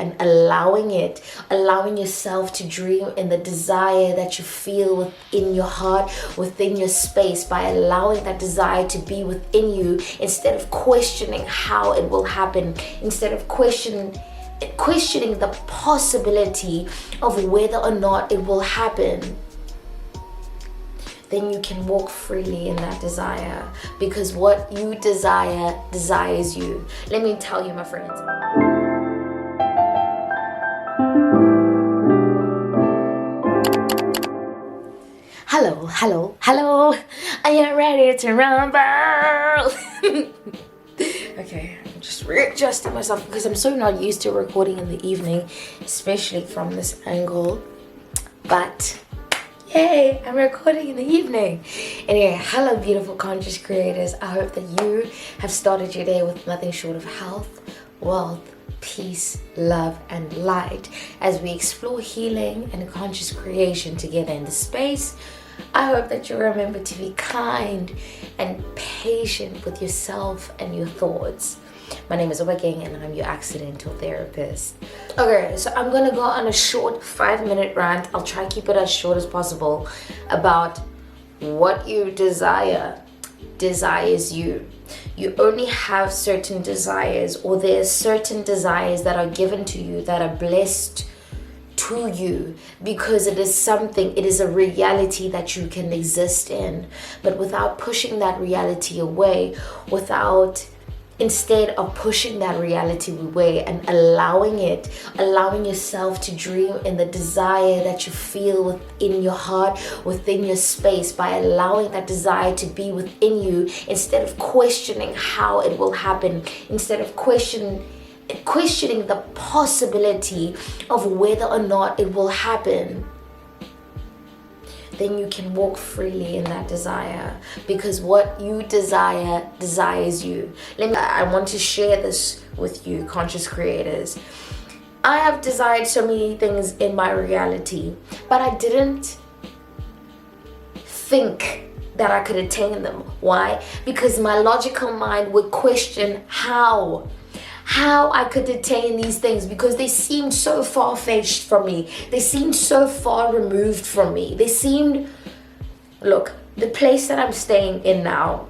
and allowing yourself to dream in the desire that you feel within your heart, within your space, by allowing that desire to be within you instead of questioning how it will happen, instead of questioning the possibility of whether or not it will happen. Then you can walk freely in that desire, because what you desire desires you. Let me tell you, my friends. Hello. Are you ready to rumble? Okay, I'm just readjusting myself because I'm so not used to recording in the evening, especially from this angle. But yay, I'm recording in the evening. Anyway, hello beautiful conscious creators. I hope that you have started your day with nothing short of health, wealth, peace, love, and light as we explore healing and conscious creation together in the space. I hope that you remember to be kind and patient with yourself and your thoughts. My name is Obeking and I'm your accidental therapist. Okay, so I'm gonna go on a short 5-minute rant. I'll try to keep it as short as possible about what you desire desires you. You only have certain desires, or there's certain desires that are given to you that are blessed to you because it is a reality that you can exist in. But without pushing that reality away, instead of pushing that reality away and allowing yourself to dream in the desire that you feel within your heart, within your space, by allowing that desire to be within you instead of questioning how it will happen, instead of questioning the possibility of whether or not it will happen, then you can walk freely in that desire, because what you desire desires you. I want to share this with you, conscious creators. I have desired so many things in my reality, but I didn't think that I could attain them. Why? Because my logical mind would question how I could attain these things, because they seemed so far-fetched from me. They seemed so far removed from me. Look, the place that I'm staying in now,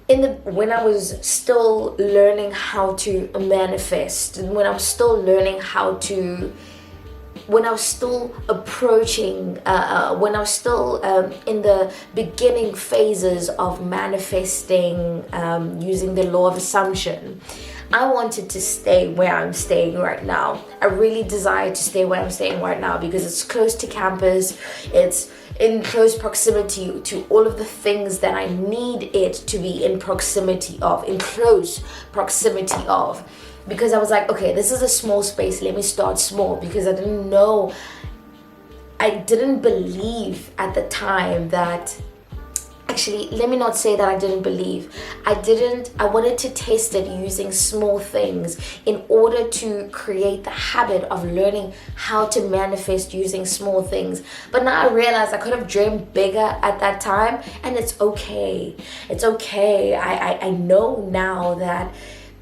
when I was still learning how to manifest, when I was still learning when I was still approaching, when I was still in the beginning phases of manifesting using the law of assumption, I wanted to stay where I'm staying right now. I really desire to stay where I'm staying right now because it's close to campus. It's in close proximity to all of the things that I need it to be in close proximity of. Because I was like, okay, this is a small space. Let me start small, because I didn't believe at the time that, actually, let me not say that I didn't believe. I wanted to test it using small things in order to create the habit of learning how to manifest using small things. But now I realize I could have dreamed bigger at that time, and it's okay. It's okay. I know now that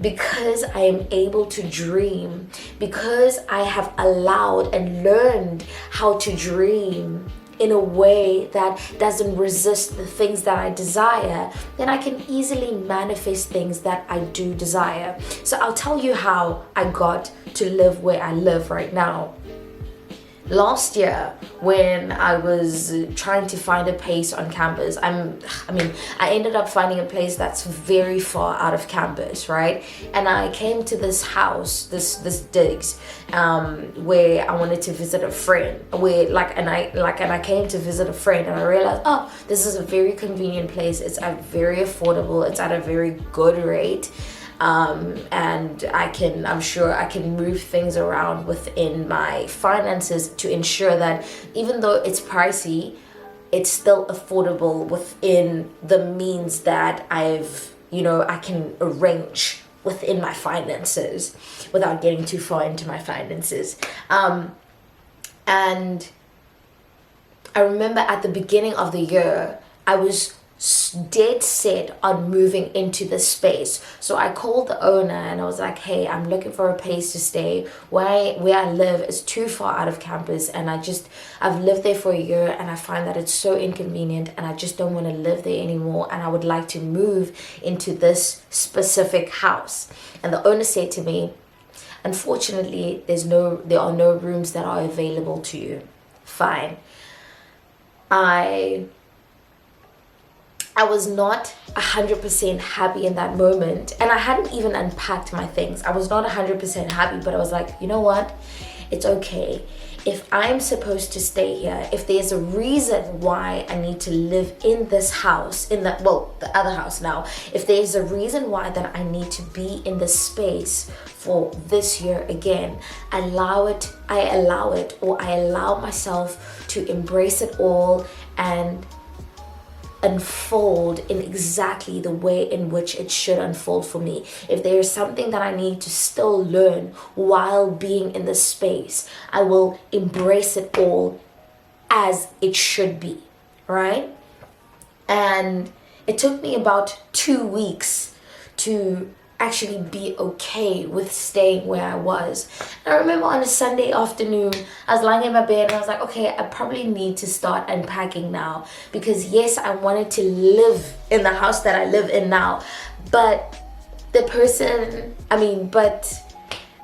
because I am able to dream, because I have allowed and learned how to dream in a way that doesn't resist the things that I desire, then I can easily manifest things that I do desire. So I'll tell you how I got to live where I live right now. Last year, when I was trying to find a place on campus, I ended up finding a place that's very far out of campus, right? And I came to this house, this digs, where I wanted to visit a friend. And I came to visit a friend, and I realized, oh, this is a very convenient place. It's very affordable. It's at a very good rate. And I'm sure I can move things around within my finances to ensure that even though it's pricey, it's still affordable within the means that I can arrange within my finances without getting too far into my finances. And I remember at the beginning of the year, I was dead set on moving into this space. So I called the owner and I was like, hey, I'm looking for a place to stay. Where I live is too far out of campus, and I've lived there for a year and I find that it's so inconvenient, and I just don't want to live there anymore, and I would like to move into this specific house. And the owner said to me, unfortunately, there are no rooms that are available to you. Fine. I was not 100% happy in that moment, and I hadn't even unpacked my things. I was not 100% happy, but I was like, you know what? It's okay. If I'm supposed to stay here, if there's a reason why I need to live in this house, the other house now, if there's a reason why that I need to be in this space for this year again, I allow myself to embrace it all and unfold in exactly the way in which it should unfold for me. If there is something that I need to still learn while being in this space, I will embrace it all as it should be, right? And it took me about 2 weeks to actually be okay with staying where I was. And I remember on a Sunday afternoon, I was lying in my bed and I was like, okay, I probably need to start unpacking now, because yes, I wanted to live in the house that I live in now, but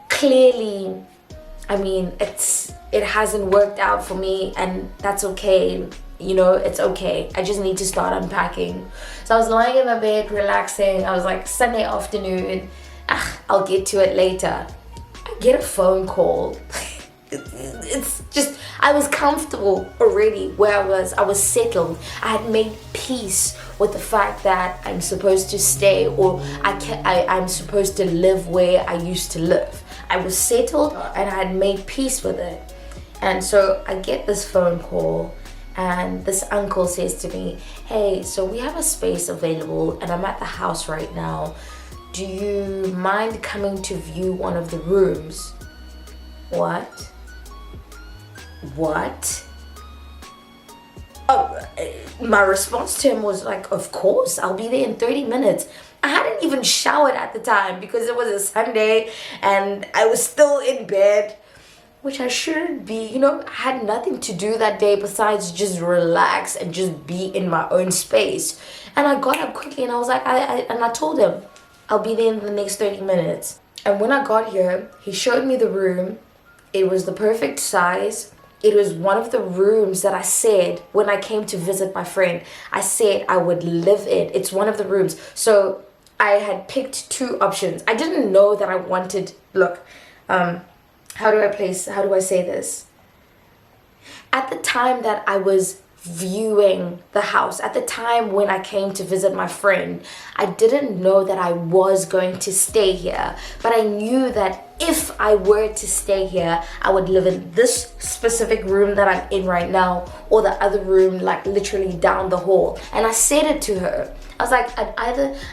clearly, it hasn't worked out for me, and that's okay. It's okay. I just need to start unpacking. So I was lying in my bed, relaxing. I was like, Sunday afternoon, I'll get to it later. I get a phone call. It's just, I was comfortable already where I was. I was settled. I had made peace with the fact that I'm supposed to stay, or I'm supposed to live where I used to live. I was settled and I had made peace with it. And so I get this phone call, and this uncle says to me, hey, so we have a space available and I'm at the house right now. Do you mind coming to view one of the rooms? What? Oh, my response to him was like, of course, I'll be there in 30 minutes. I hadn't even showered at the time because it was a Sunday and I was still in bed, which I shouldn't be. I had nothing to do that day besides just relax and just be in my own space. And I got up quickly and I was like, I told him, I'll be there in the next 30 minutes. And when I got here, he showed me the room. It was the perfect size. It was one of the rooms that I said when I came to visit my friend, I said I would live in. It's one of the rooms. So I had picked 2 options. I didn't know that I wanted, how do I say this? At the time that I was viewing the house, at the time when I came to visit my friend, I didn't know that I was going to stay here, but I knew that if I were to stay here, I would live in this specific room that I'm in right now, or the other room, like literally down the hall. And I said it to her. I was like,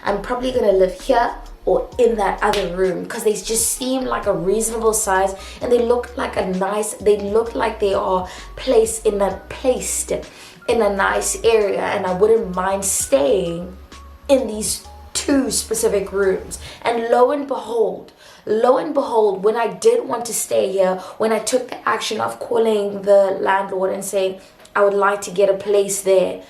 I'm probably gonna live here or in that other room, because they just seem like a reasonable size, and they look like they are placed in a nice area, and I wouldn't mind staying in these 2 specific rooms. And lo and behold, when I did want to stay here, when I took the action of calling the landlord and saying I would like to get a place there,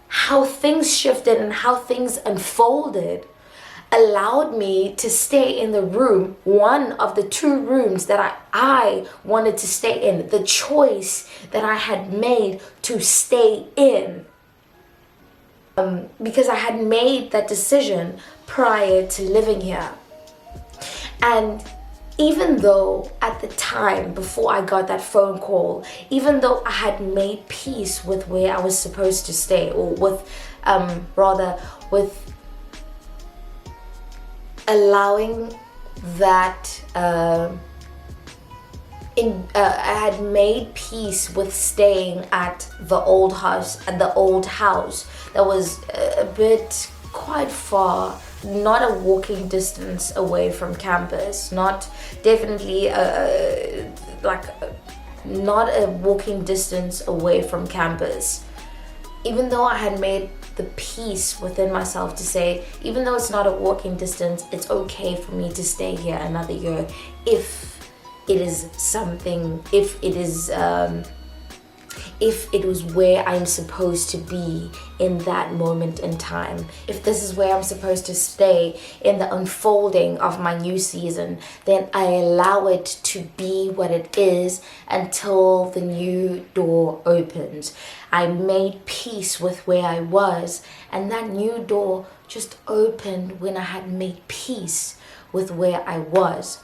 how things shifted and how things unfolded allowed me to stay in the room, one of the 2 rooms that I wanted to stay in, the choice that I had made to stay in, because I had made that decision prior to living here. And even though at the time before I got that phone call, even though I had made peace with where I was supposed to stay, or with allowing that, I had made peace with staying at the old house, that was a bit quite far, not a walking distance away from campus, not a walking distance away from campus. Even though I had made the peace within myself to say, even though it's not a walking distance, it's okay for me to stay here another year if it was where I'm supposed to be in that moment in time. If this is where I'm supposed to stay in the unfolding of my new season, then I allow it to be what it is until the new door opens. I made peace with where I was, and that new door just opened when I had made peace with where I was.